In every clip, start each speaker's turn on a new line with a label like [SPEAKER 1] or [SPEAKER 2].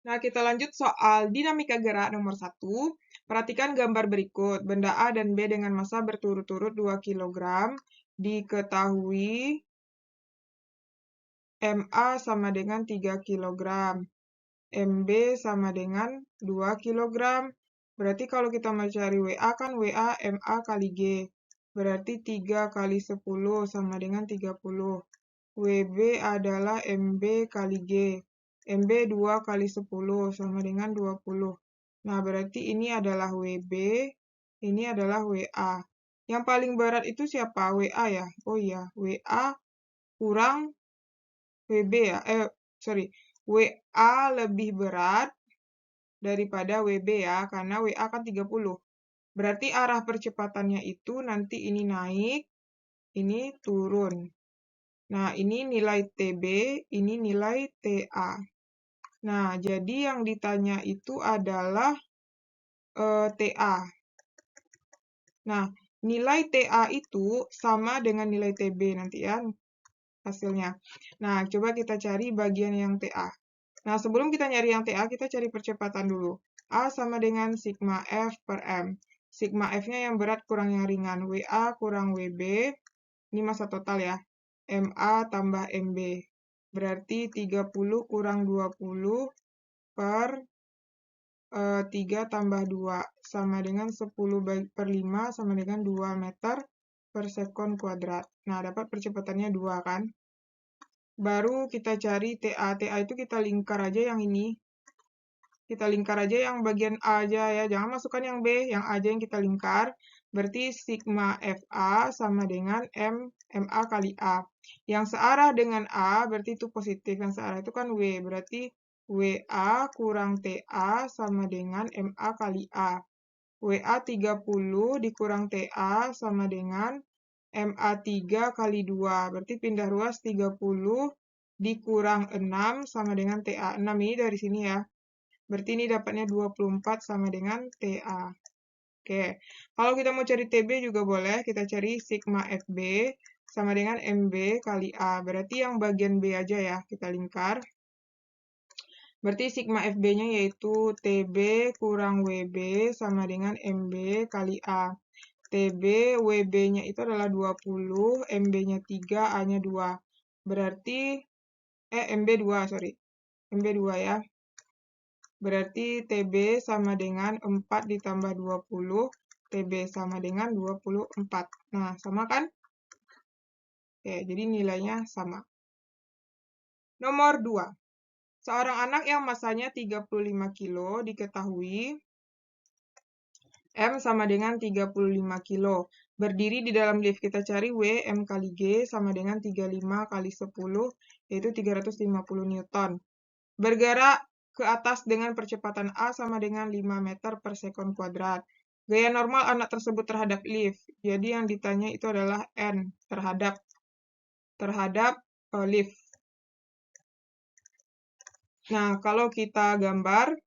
[SPEAKER 1] Nah, kita lanjut soal dinamika gerak nomor 1. Perhatikan gambar berikut. Benda A dan B dengan massa berturut-turut 2 kg. Diketahui MA sama dengan 3 kg. MB sama dengan 2 kg. Berarti kalau kita mau cari WA kan WA MA kali G. Berarti 3 kali 10 sama dengan 30. WB adalah MB kali G. MB 2 kali 10 sama dengan 20. Nah, berarti ini adalah WB, ini adalah WA. Yang paling berat itu siapa? WA ya? Oh iya, WA kurang WB ya? Sorry. WA lebih berat daripada WB ya, karena WA kan 30. Berarti arah percepatannya itu nanti ini naik, ini turun. Nah, ini nilai TB, ini nilai TA. Nah, jadi yang ditanya itu adalah TA. Nah, nilai TA itu sama dengan nilai TB nanti ya hasilnya. Nah, coba kita cari bagian yang TA. Nah, sebelum kita nyari yang TA, kita cari percepatan dulu. A sama dengan sigma F per M. Sigma F-nya yang berat kurang yang ringan. WA kurang WB. Ini massa total ya. MA tambah MB. Berarti 30 kurang 20 per 3 tambah 2 sama dengan 10 per 5 sama dengan 2 meter per sekon kuadrat. Nah, dapat percepatannya 2 kan? Baru kita cari TA. TA itu kita lingkar aja yang ini. Kita lingkar aja yang bagian A aja ya. Jangan masukkan yang B. Yang A aja yang kita lingkar. Berarti sigma FA sama dengan MA kali A. Yang searah dengan A berarti itu positif. Yang searah itu kan W. Berarti WA kurang TA sama dengan MA kali A. WA 30 dikurang TA sama dengan MA 3 kali 2. Berarti pindah ruas 30 dikurang 6 sama dengan TA. 6 ini dari sini ya. Berarti ini dapatnya 24 sama dengan TA. Oke, kalau kita mau cari TB juga boleh. Kita cari sigma FB sama dengan MB kali A. Berarti yang bagian B aja ya, kita lingkar. Berarti sigma FB-nya yaitu TB kurang WB sama dengan MB kali A. TB, WB-nya itu adalah 20, MB-nya 3, A-nya 2. Berarti, MB 2, sorry. MB 2 ya. Berarti TB sama dengan 4 ditambah 20, TB sama dengan 24. Nah, sama kan? Oke, jadi nilainya sama. Nomor 2. Seorang anak yang massanya 35 kilo diketahui M sama dengan 35 kilo. Berdiri di dalam lift. Kita cari W, M kali G sama dengan 35 kali 10, yaitu 350 Newton. Bergerak ke atas dengan percepatan A sama dengan 5 meter per sekon kuadrat. Gaya normal anak tersebut terhadap lift. Jadi yang ditanya itu adalah N, terhadap lift. Nah, kalau kita gambar,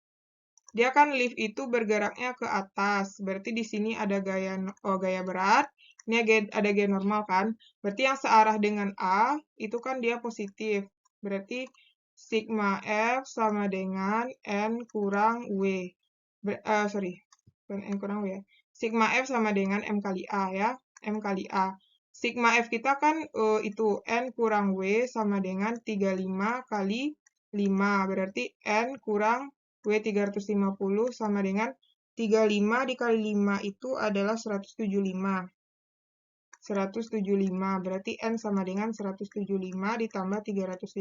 [SPEAKER 1] dia kan lift itu bergeraknya ke atas. Berarti di sini ada gaya berat. Ini ada gaya normal kan. Berarti yang searah dengan A itu kan dia positif. Berarti sigma F sama dengan N kurang W. N kurang W ya. Sigma F sama dengan M kali A ya. M kali A. Sigma F kita kan itu N kurang W sama dengan 35 kali 5. Berarti N kurang W 350 sama dengan 35 dikali 5 itu adalah 175. 175, berarti N sama dengan 175 ditambah 350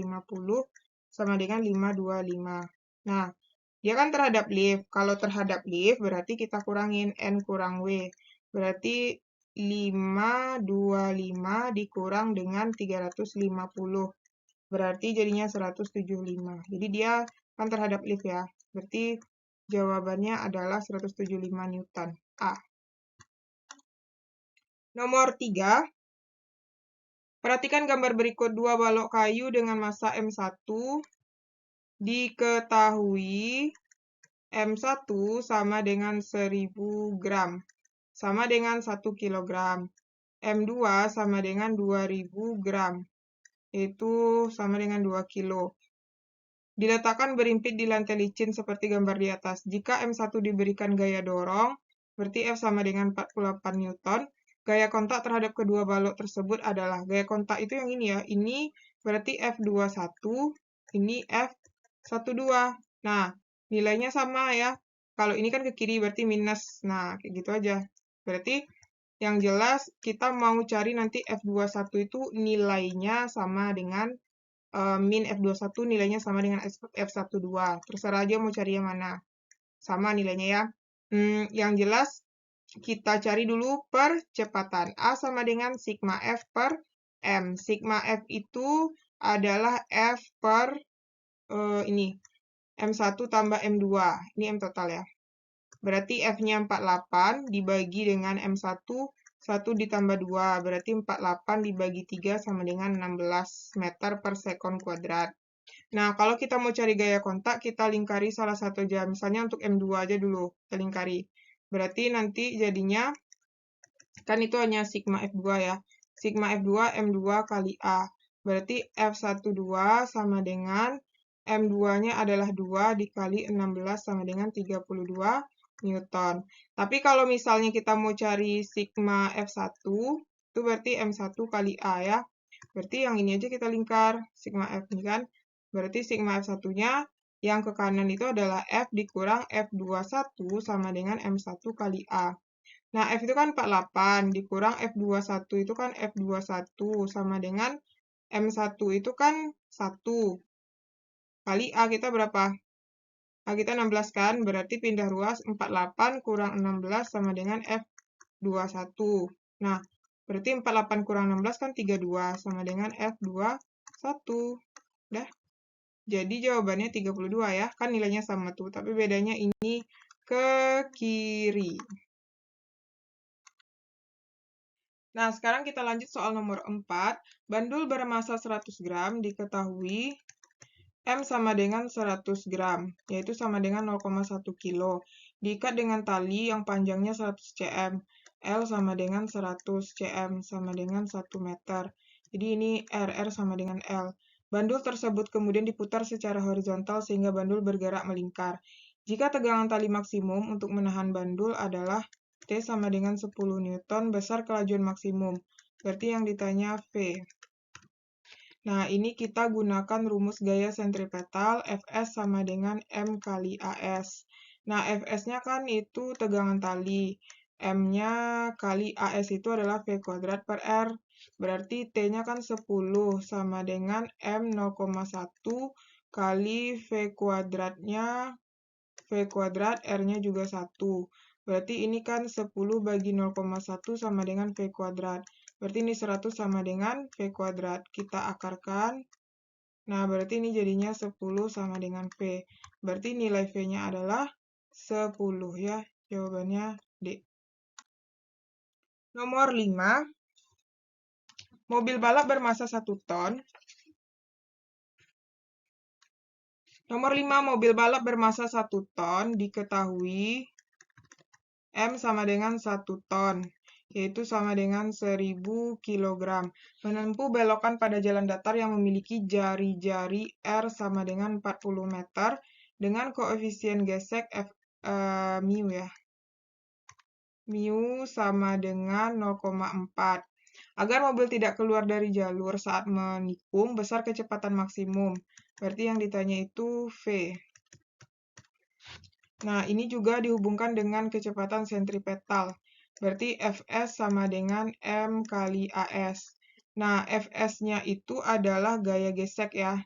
[SPEAKER 1] sama dengan 525. Nah, dia kan terhadap lift. Kalau terhadap lift berarti kita kurangin N kurang W. Berarti 525 dikurang dengan 350. Berarti jadinya 175. Jadi dia kan terhadap lift ya. Berarti jawabannya adalah 175 Newton. A. Nomor 3. Perhatikan gambar berikut. 2 balok kayu dengan massa M1. Diketahui M1 sama dengan 1000 gram. Sama dengan 1 kg. M2 sama dengan 2000 gram. Itu sama dengan 2 kilo. Diletakkan berimpit di lantai licin seperti gambar di atas. Jika M1 diberikan gaya dorong, berarti F sama dengan 48 Newton. Gaya kontak terhadap kedua balok tersebut adalah, gaya kontak itu yang ini ya, ini berarti F21, ini F12. Nah, nilainya sama ya. Kalau ini kan ke kiri berarti minus. Nah, kayak gitu aja. Berarti yang jelas kita mau cari nanti F21 itu nilainya sama dengan min F21 nilainya sama dengan F12. Terserah aja mau cari yang mana. Sama nilainya ya. Yang jelas kita cari dulu percepatan. A sama dengan sigma F per M. Sigma F itu adalah F per ini. M1 tambah M2. Ini M total ya. Berarti F-nya 48 dibagi dengan M1, 1 ditambah 2. Berarti 48 dibagi 3 sama dengan 16 meter per sekon kuadrat. Nah, kalau kita mau cari gaya kontak, kita lingkari salah satu aja. Misalnya untuk M2 aja dulu, kita lingkari. Berarti nanti jadinya, kan itu hanya sigma F2 ya. Sigma F2, M2 kali A. Berarti F12 sama dengan M2-nya adalah 2 dikali 16 sama dengan 32 Newton. Tapi kalau misalnya kita mau cari sigma F1, itu berarti M1 kali A ya. Berarti yang ini aja kita lingkar, sigma F ini kan. Berarti sigma F1-nya yang ke kanan itu adalah F dikurang F21 sama dengan M1 kali A. Nah, F itu kan 48, dikurang F21 itu kan F21 sama dengan M1 itu kan 1. Kali A kita berapa? A kita 16 kan, berarti pindah ruas 48 kurang 16 sama dengan F21. Nah, berarti 48 kurang 16 kan 32 sama dengan F21. Udah. Jadi jawabannya 32 ya. Kan nilainya sama tuh, tapi bedanya ini ke kiri. Nah, sekarang kita lanjut soal nomor 4. Bandul bermassa 100 gram diketahui M sama dengan 100 gram, yaitu sama dengan 0,1 kilo. Diikat dengan tali yang panjangnya 100 cm. L sama dengan 100 cm, sama dengan 1 meter. Jadi ini RR sama dengan L. Bandul tersebut kemudian diputar secara horizontal sehingga bandul bergerak melingkar. Jika tegangan tali maksimum untuk menahan bandul adalah T sama dengan 10 Newton, besar kelajuan maksimum. Berarti yang ditanya V. Nah, ini kita gunakan rumus gaya sentripetal, Fs sama dengan M kali AS. Nah, Fs-nya kan itu tegangan tali. M-nya kali AS itu adalah V kuadrat per R. Berarti T-nya kan 10 sama dengan M 0,1 kali V kuadratnya, V kuadrat, R-nya juga 1. Berarti ini kan 10 bagi 0,1 sama dengan V kuadrat. Berarti ini 100 sama dengan V kuadrat. Kita akarkan. Nah, berarti ini jadinya 10 sama dengan V. Berarti nilai V-nya adalah 10 ya. Jawabannya D. Nomor 5. Mobil balap bermassa 1 ton. Nomor 5. Mobil balap bermassa 1 ton diketahui M sama dengan 1 ton, yaitu sama dengan 1000 kg. Menempuh belokan pada jalan datar yang memiliki jari-jari R sama dengan 40 meter dengan koefisien gesek mu ya. Mu sama dengan 0,4. Agar mobil tidak keluar dari jalur saat menikung, besar kecepatan maksimum. Berarti yang ditanya itu V. Nah, ini juga dihubungkan dengan kecepatan sentripetal. Berarti Fs sama dengan M kali AS. Nah, Fs-nya itu adalah gaya gesek ya.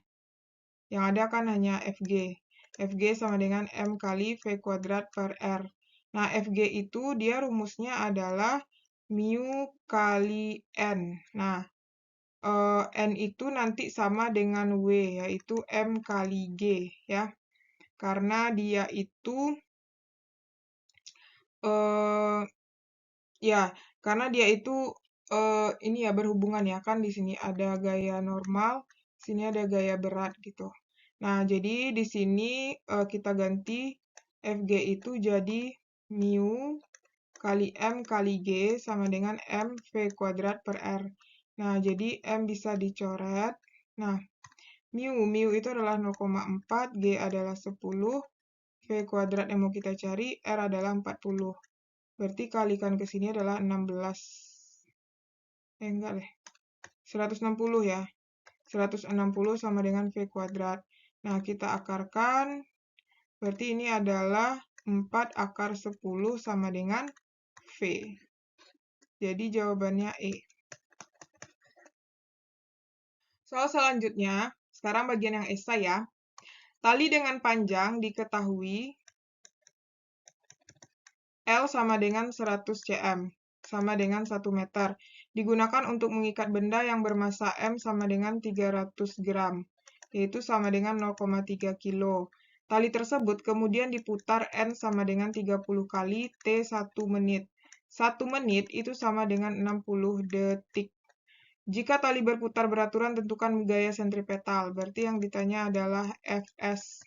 [SPEAKER 1] Yang ada kan hanya Fg. Fg sama dengan M kali V kuadrat per R. Nah, Fg itu dia rumusnya adalah mu kali N. Nah, N itu nanti sama dengan W, yaitu M kali G ya. Karena dia itu ya, karena dia itu ini ya berhubungan ya kan di sini ada gaya normal, sini ada gaya berat gitu. Nah, jadi di sini kita ganti Fg itu jadi mu kali M kali G sama dengan M V kuadrat per R. Nah, jadi M bisa dicoret. Nah, Mu itu adalah 0,4, G adalah 10, V kuadrat yang mau kita cari, R adalah 40. Berarti kalikan ke sini adalah 16. Enggak deh. 160 ya. 160 sama dengan V kuadrat. Nah, kita akarkan. Berarti ini adalah 4 akar 10 sama dengan V. Jadi jawabannya E. Soal selanjutnya, sekarang bagian yang esai ya. Tali dengan panjang diketahui L sama dengan 100 cm, sama dengan 1 meter. Digunakan untuk mengikat benda yang bermassa M sama dengan 300 gram, yaitu sama dengan 0,3 kilo. Tali tersebut kemudian diputar N sama dengan 30 kali T 1 menit. 1 menit itu sama dengan 60 detik. Jika tali berputar beraturan, tentukan gaya sentripetal. Berarti yang ditanya adalah Fs.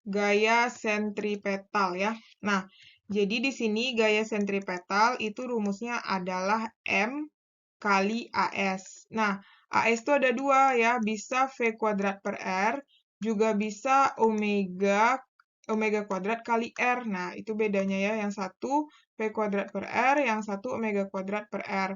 [SPEAKER 1] Gaya sentripetal ya. Nah, jadi di sini gaya sentripetal itu rumusnya adalah M kali AS. Nah, AS itu ada dua ya, bisa V kuadrat per R, juga bisa omega kuadrat kali R. Nah, itu bedanya ya, yang satu V kuadrat per R, yang satu omega kuadrat per R.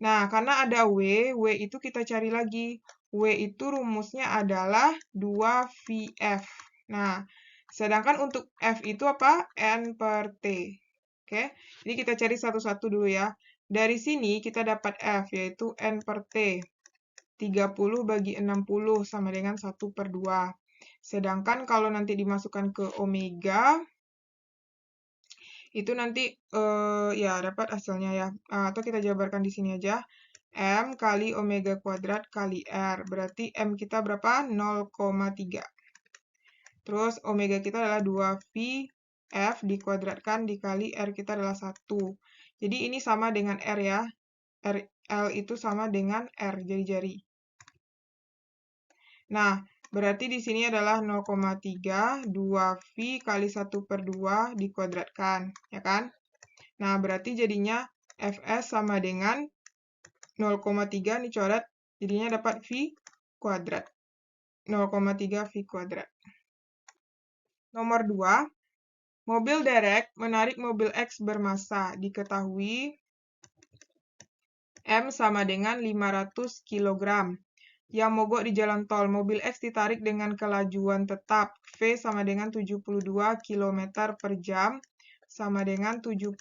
[SPEAKER 1] Nah, karena ada W itu kita cari lagi. W itu rumusnya adalah 2VF. Nah, sedangkan untuk F itu apa? N per T. Oke, jadi kita cari satu-satu dulu ya. Dari sini kita dapat F, yaitu N per T. 30 bagi 60 sama dengan 1 per 2. Sedangkan kalau nanti dimasukkan ke omega, itu nanti ya dapat hasilnya ya. Atau kita jabarkan di sini aja. M kali omega kuadrat kali R. Berarti M kita berapa? 0,3. Terus omega kita adalah 2V F dikuadratkan dikali R kita adalah 1. Jadi ini sama dengan R ya. L itu sama dengan R, jari-jari. Nah, berarti di sini adalah 0,3, 2V kali 1 per 2 dikuadratkan, ya kan? Nah, berarti jadinya Fs sama dengan 0,3 dicoret, jadinya dapat V kuadrat. 0,3 V kuadrat. Nomor 2, mobil derek menarik mobil X bermassa. Diketahui M sama dengan 500 kg. Yang mogok di jalan tol, mobil X ditarik dengan kelajuan tetap. V sama dengan 72 km per jam, sama dengan 72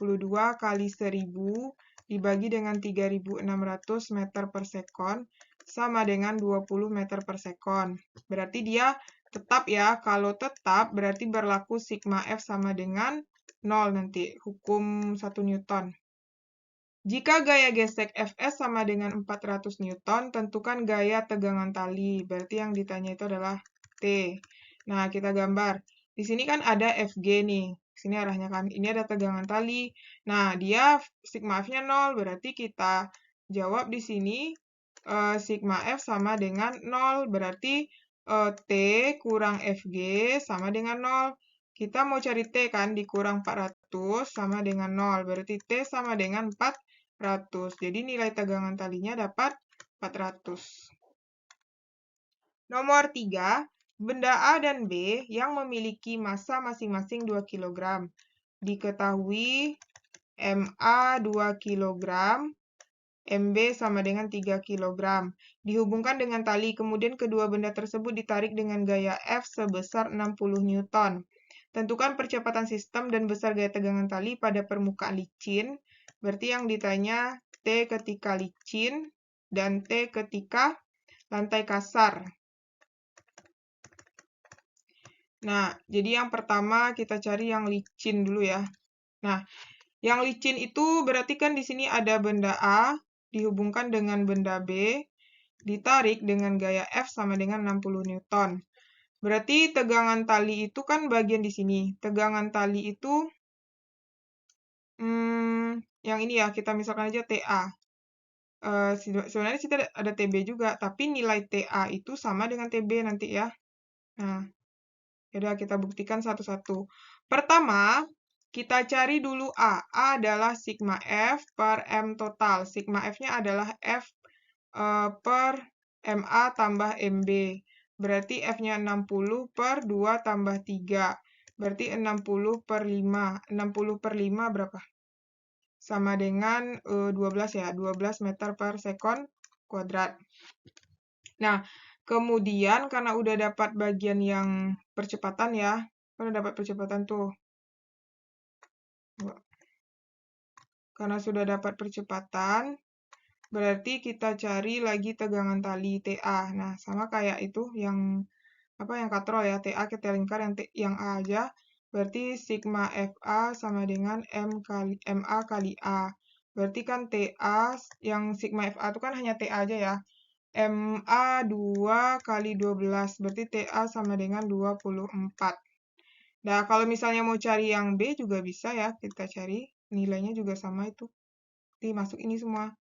[SPEAKER 1] kali 1000 dibagi dengan 3600 meter per sekon, sama dengan 20 meter per sekon. Berarti dia tetap ya, kalau tetap berarti berlaku sigma F sama dengan 0 nanti, hukum 1 Newton. Jika gaya gesek Fs sama dengan 400 Newton, tentukan gaya tegangan tali. Berarti yang ditanya itu adalah T. Nah, kita gambar. Di sini kan ada Fg nih. Sini arahnya kan. Ini ada tegangan tali. Nah, dia sigma F-nya 0. Berarti kita jawab di sini sigma F sama dengan 0. Berarti T kurang Fg sama dengan 0. Kita mau cari T kan, dikurang 400 sama dengan 0. Berarti T sama dengan 400. Jadi nilai tegangan talinya dapat 400. Nomor 3, benda A dan B yang memiliki massa masing-masing 2 kg. Diketahui MA 2 kg, MB sama dengan 3 kg. Dihubungkan dengan tali, kemudian kedua benda tersebut ditarik dengan gaya F sebesar 60 Newton. Tentukan percepatan sistem dan besar gaya tegangan tali pada permukaan licin. Berarti yang ditanya T ketika licin dan T ketika lantai kasar. Nah, jadi yang pertama kita cari yang licin dulu ya. Nah, yang licin itu berarti kan di sini ada benda A dihubungkan dengan benda B, ditarik dengan gaya F sama dengan 60 Newton. Berarti tegangan tali itu kan bagian di sini. Tegangan tali itu, yang ini ya, kita misalkan aja TA. Sebenarnya kita ada TB juga, tapi nilai TA itu sama dengan TB nanti ya. Nah, yaudah kita buktikan satu-satu. Pertama, kita cari dulu A. A adalah sigma F per M total. Sigma F-nya adalah F per MA tambah MB. Berarti F-nya 60 per 2 tambah 3. Berarti 60 per 5. 60 per 5 berapa? Sama dengan 12 ya, 12 meter per sekon kuadrat. Nah, kemudian karena udah dapat bagian yang percepatan ya, kan udah dapat percepatan tuh. Karena sudah dapat percepatan, berarti kita cari lagi tegangan tali TA. Nah, sama kayak itu yang katrol ya, TA kita lingkar yang A aja. Berarti sigma FA sama dengan MA kali A. Berarti kan TA yang sigma FA itu kan hanya TA aja ya. MA 2 kali 12, berarti TA sama dengan 24. Nah, kalau misalnya mau cari yang B juga bisa ya, kita cari. Nilainya juga sama itu. Masuk ini semua.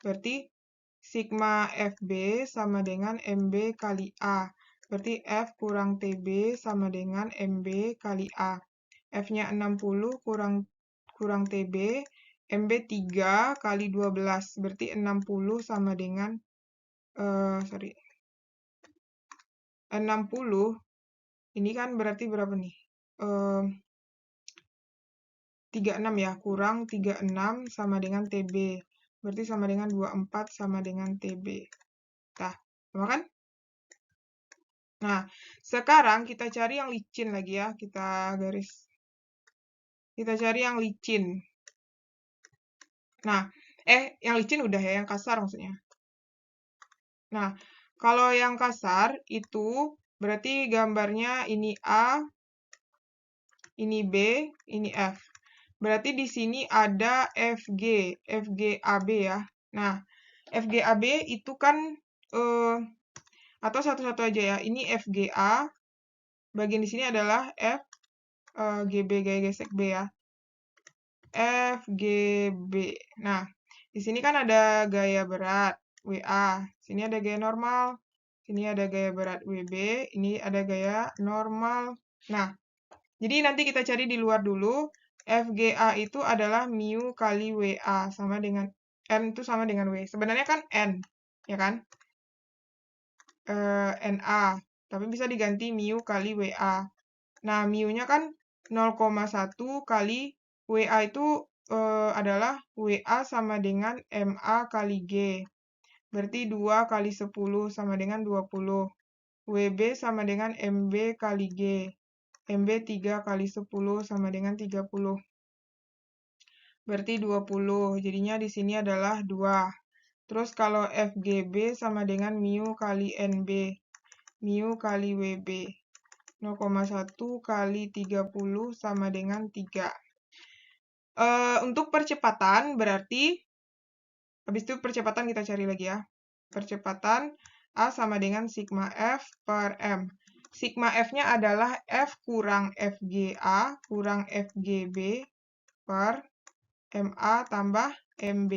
[SPEAKER 1] Berarti sigma FB sama dengan MB kali A. Berarti F kurang TB sama dengan MB kali A. F-nya 60 kurang TB, MB 3 kali 12. Berarti 60 sama dengan 60. Ini kan berarti berapa nih? 36 ya, kurang 36 sama dengan TB. Berarti sama dengan 24 sama dengan TB. Nah, sama kan? Nah, sekarang kita cari yang licin lagi ya. Kita garis. Kita cari yang licin. Nah, yang licin udah ya, yang kasar maksudnya. Nah, kalau yang kasar itu berarti gambarnya ini A, ini B, ini F. Berarti di sini ada FGAB ya. Nah, FGAB itu kan atau satu-satu aja ya. Ini FGA, bagian di sini adalah GB, gaya gesek B ya. FGB. Nah, di sini kan ada gaya berat WA. Sini ada gaya normal. Sini ada gaya berat WB. Ini ada gaya normal. Nah, jadi nanti kita cari di luar dulu. FGA itu adalah mu kali WA sama dengan M itu sama dengan W. Sebenarnya kan N, ya kan? NA, tapi bisa diganti mu kali WA. Nah, mu-nya kan 0,1 kali WA itu adalah WA sama dengan MA kali G. Berarti 2 kali 10 sama dengan 20. WB sama dengan MB kali G. MB 3 kali 10 sama dengan 30. Berarti 20. Jadinya di sini adalah 2. Terus kalau FGB sama dengan mu kali NB. Mu kali WB. 0,1 kali 30 sama dengan 3. Untuk percepatan berarti, habis itu percepatan kita cari lagi ya. Percepatan A sama dengan sigma F per M. Sigma F-nya adalah F kurang FGA kurang FGB per MA tambah MB.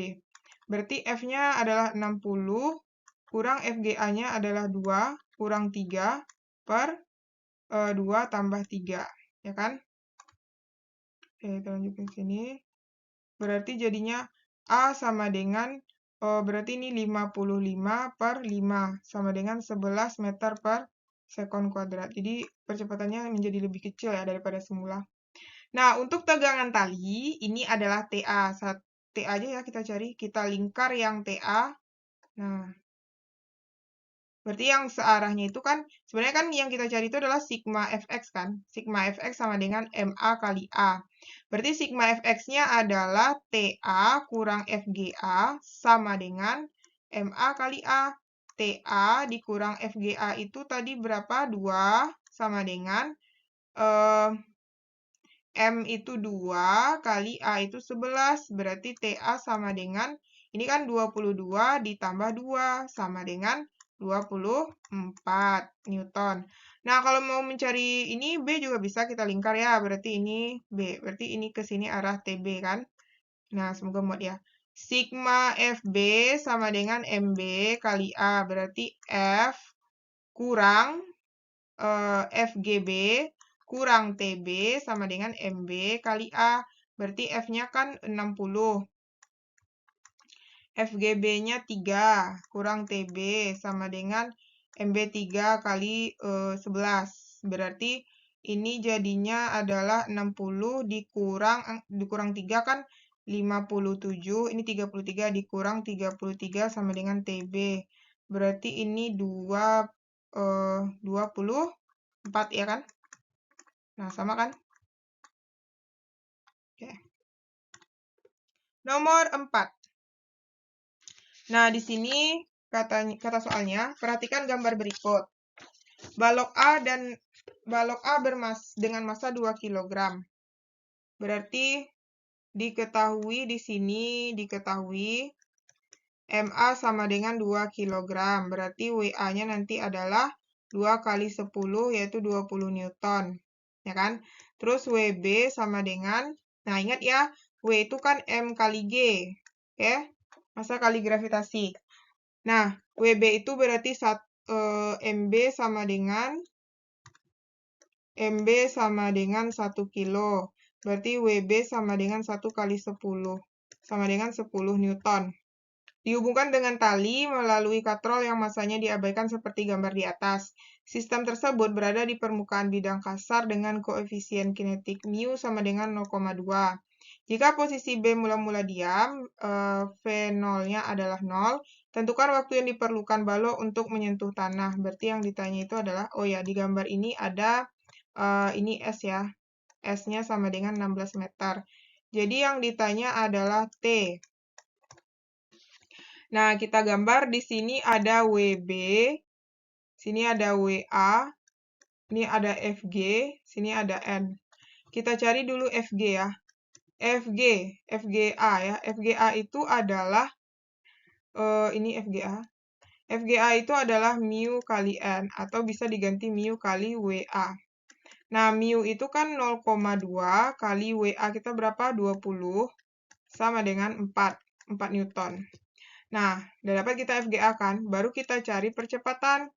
[SPEAKER 1] Berarti F-nya adalah 60, kurang FGA-nya adalah 2, kurang 3, per 2 tambah 3. Ya kan? Oke, kita lanjutin sini. Berarti jadinya A sama dengan, berarti ini 55 per 5, sama dengan 11 meter per sekon kuadrat. Jadi percepatannya menjadi lebih kecil ya daripada semula. Nah, untuk tegangan tali, ini adalah TA. TA aja ya kita cari. Kita lingkar yang TA. Nah, berarti yang searahnya itu kan, sebenarnya kan yang kita cari itu adalah sigma Fx kan. Sigma Fx sama dengan MA kali A. Berarti sigma Fx-nya adalah TA kurang FGA sama dengan MA kali A. TA dikurang FGA itu tadi berapa? 2 sama dengan M itu 2 kali A itu 11. Berarti TA sama dengan, ini kan 22 ditambah 2 sama dengan 24 Newton. Nah, kalau mau mencari ini B juga bisa kita lingkar ya. Berarti ini B. Berarti ini ke sini arah TB kan. Nah, semoga muat ya. Sigma FB sama dengan MB kali A. Berarti F kurang FGB kurang TB sama dengan MB kali A. Berarti F-nya kan 60. FGB-nya 3 kurang TB sama dengan MB 3 kali 11. Berarti ini jadinya adalah 60 dikurang 3 kan 57. Ini 33 dikurang 33 sama dengan TB. Berarti ini 24 ya kan? Nah, sama kan? Oke. Nomor 4. Nah, di sini kata soalnya, perhatikan gambar berikut. Balok A dengan massa 2 kg. Berarti diketahui di sini MA sama dengan 2 kg. Berarti WA-nya nanti adalah 2 kali 10 yaitu 20 Newton. Ya kan? Terus WB sama dengan, nah ingat ya, W itu kan M kali G. Oke? Massa kali gravitasi. Nah, WB itu berarti MB sama dengan 1 kilo. Berarti WB sama dengan 1 kali 10. Sama dengan 10 Newton. Dihubungkan dengan tali melalui katrol yang masanya diabaikan seperti gambar di atas. Sistem tersebut berada di permukaan bidang kasar dengan koefisien kinetik mu sama dengan 0,2. Jika posisi B mula-mula diam, V0-nya adalah 0, tentukan waktu yang diperlukan balok untuk menyentuh tanah. Berarti yang ditanya itu adalah, oh ya, di gambar ini ada, ini S ya. S-nya sama dengan 16 meter. Jadi yang ditanya adalah T. Nah, kita gambar di sini ada WB, sini ada WA, ini ada FG, sini ada N. Kita cari dulu FG ya. FGA ya. FGA itu adalah, ini FGA. FGA itu adalah mu kali N, atau bisa diganti mu kali WA. Nah, mu itu kan 0,2 kali WA kita berapa? 20, sama dengan 4 Newton. Nah, udah dapat kita FGA kan? Baru kita cari percepatan.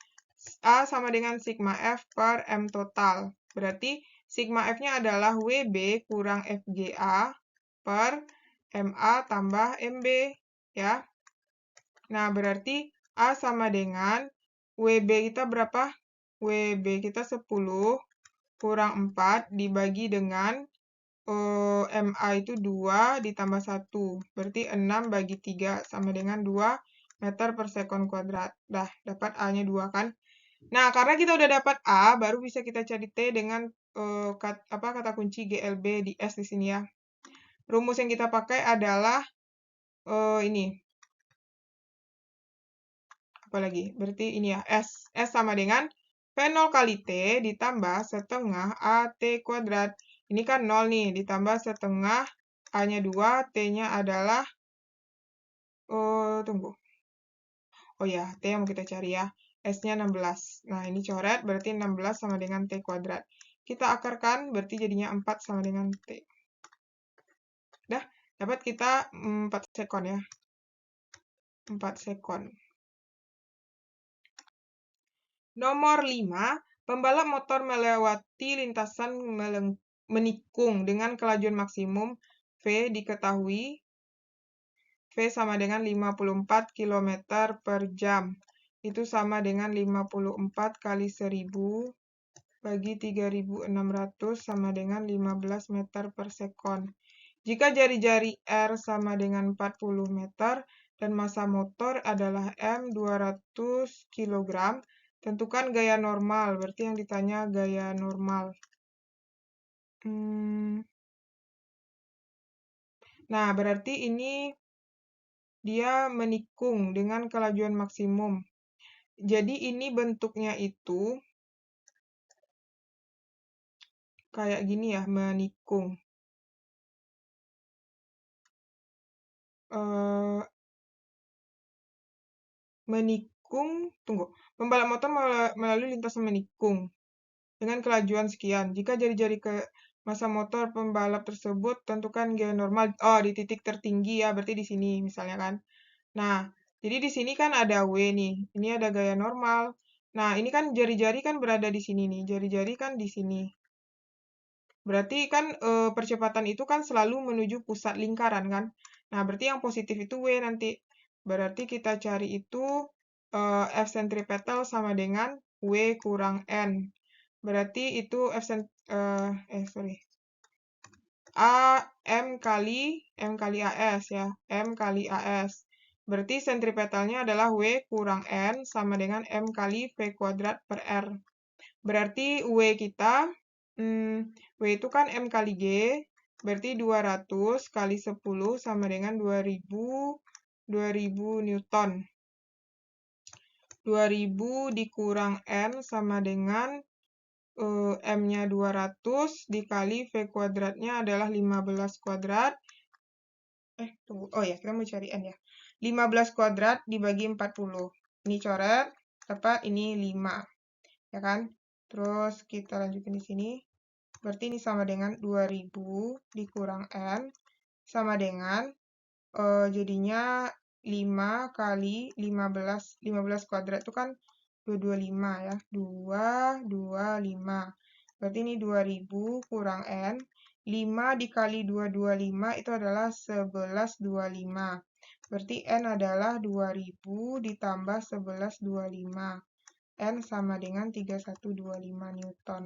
[SPEAKER 1] A sama dengan sigma F per M total. Berarti sigma F-nya adalah WB kurang FGA per MA tambah MB. Ya. Nah, berarti A sama dengan WB kita berapa? WB kita 10 kurang 4 dibagi dengan MA itu 2 ditambah 1. Berarti 6 bagi 3 sama dengan 2 meter per sekon kuadrat. Dah, dapat A-nya 2 kan? Nah, karena kita udah dapat A, baru bisa kita cari T dengan kata kunci GLB di S di sini ya. Rumus yang kita pakai adalah ini. Apa lagi? Berarti ini ya, S. S sama dengan V0 kali T ditambah setengah AT kuadrat. Ini kan 0 nih, ditambah setengah, A-nya 2, T-nya adalah, tunggu. Oh ya, T yang mau kita cari ya. S-nya 16. Nah, ini coret, berarti 16 sama dengan T kuadrat. Kita akarkan, berarti jadinya 4 sama dengan T. Dah, dapat kita 4 sekon ya. 4 sekon. Nomor 5, pembalap motor melewati lintasan menikung dengan kelajuan maksimum V diketahui V sama dengan 54 km per jam. Itu sama dengan 54 kali 1000 bagi 3600 sama dengan 15 meter per sekon. Jika jari-jari R sama dengan 40 meter dan massa motor adalah M 200 kg, tentukan gaya normal. Berarti yang ditanya gaya normal. Nah, berarti ini dia menikung dengan kelajuan maksimum. Jadi ini bentuknya itu kayak gini ya, menikung. Tunggu. Pembalap motor melalui lintasan menikung dengan kelajuan sekian. Jika jari-jari ke massa motor pembalap tersebut, tentukan gaya normal. Oh, di titik tertinggi ya, berarti di sini misalnya kan. Nah, jadi di sini kan ada W nih. Ini ada gaya normal. Nah, ini kan jari-jari kan berada di sini nih. Jari-jari kan di sini. Berarti kan percepatan itu kan selalu menuju pusat lingkaran kan. Nah, berarti yang positif itu W nanti. Berarti kita cari itu F sentripetal sama dengan W kurang N. Berarti itu M kali AS ya, M kali AS. Berarti sentripetalnya adalah W kurang N sama dengan M kali V kuadrat per R. Berarti W kita, W itu kan M kali G, berarti 200 kali 10 sama dengan 2000 Newton. 2000 dikurang N sama dengan M-nya 200 dikali V kuadratnya adalah 15 kuadrat. Tunggu. Oh ya, kita mau cari N ya. 15 kuadrat dibagi 40. Ini coret, dapat ini 5. Ya kan? Terus kita lanjutin di sini. Berarti ini sama dengan 2000 dikurang N sama dengan jadinya 5 kali 15 kuadrat itu kan 225 ya. 225. Berarti ini 2000 kurang N. 5 dikali 225 itu adalah 1125. Berarti N adalah 2000 ditambah 1125. N sama dengan 3125 Newton.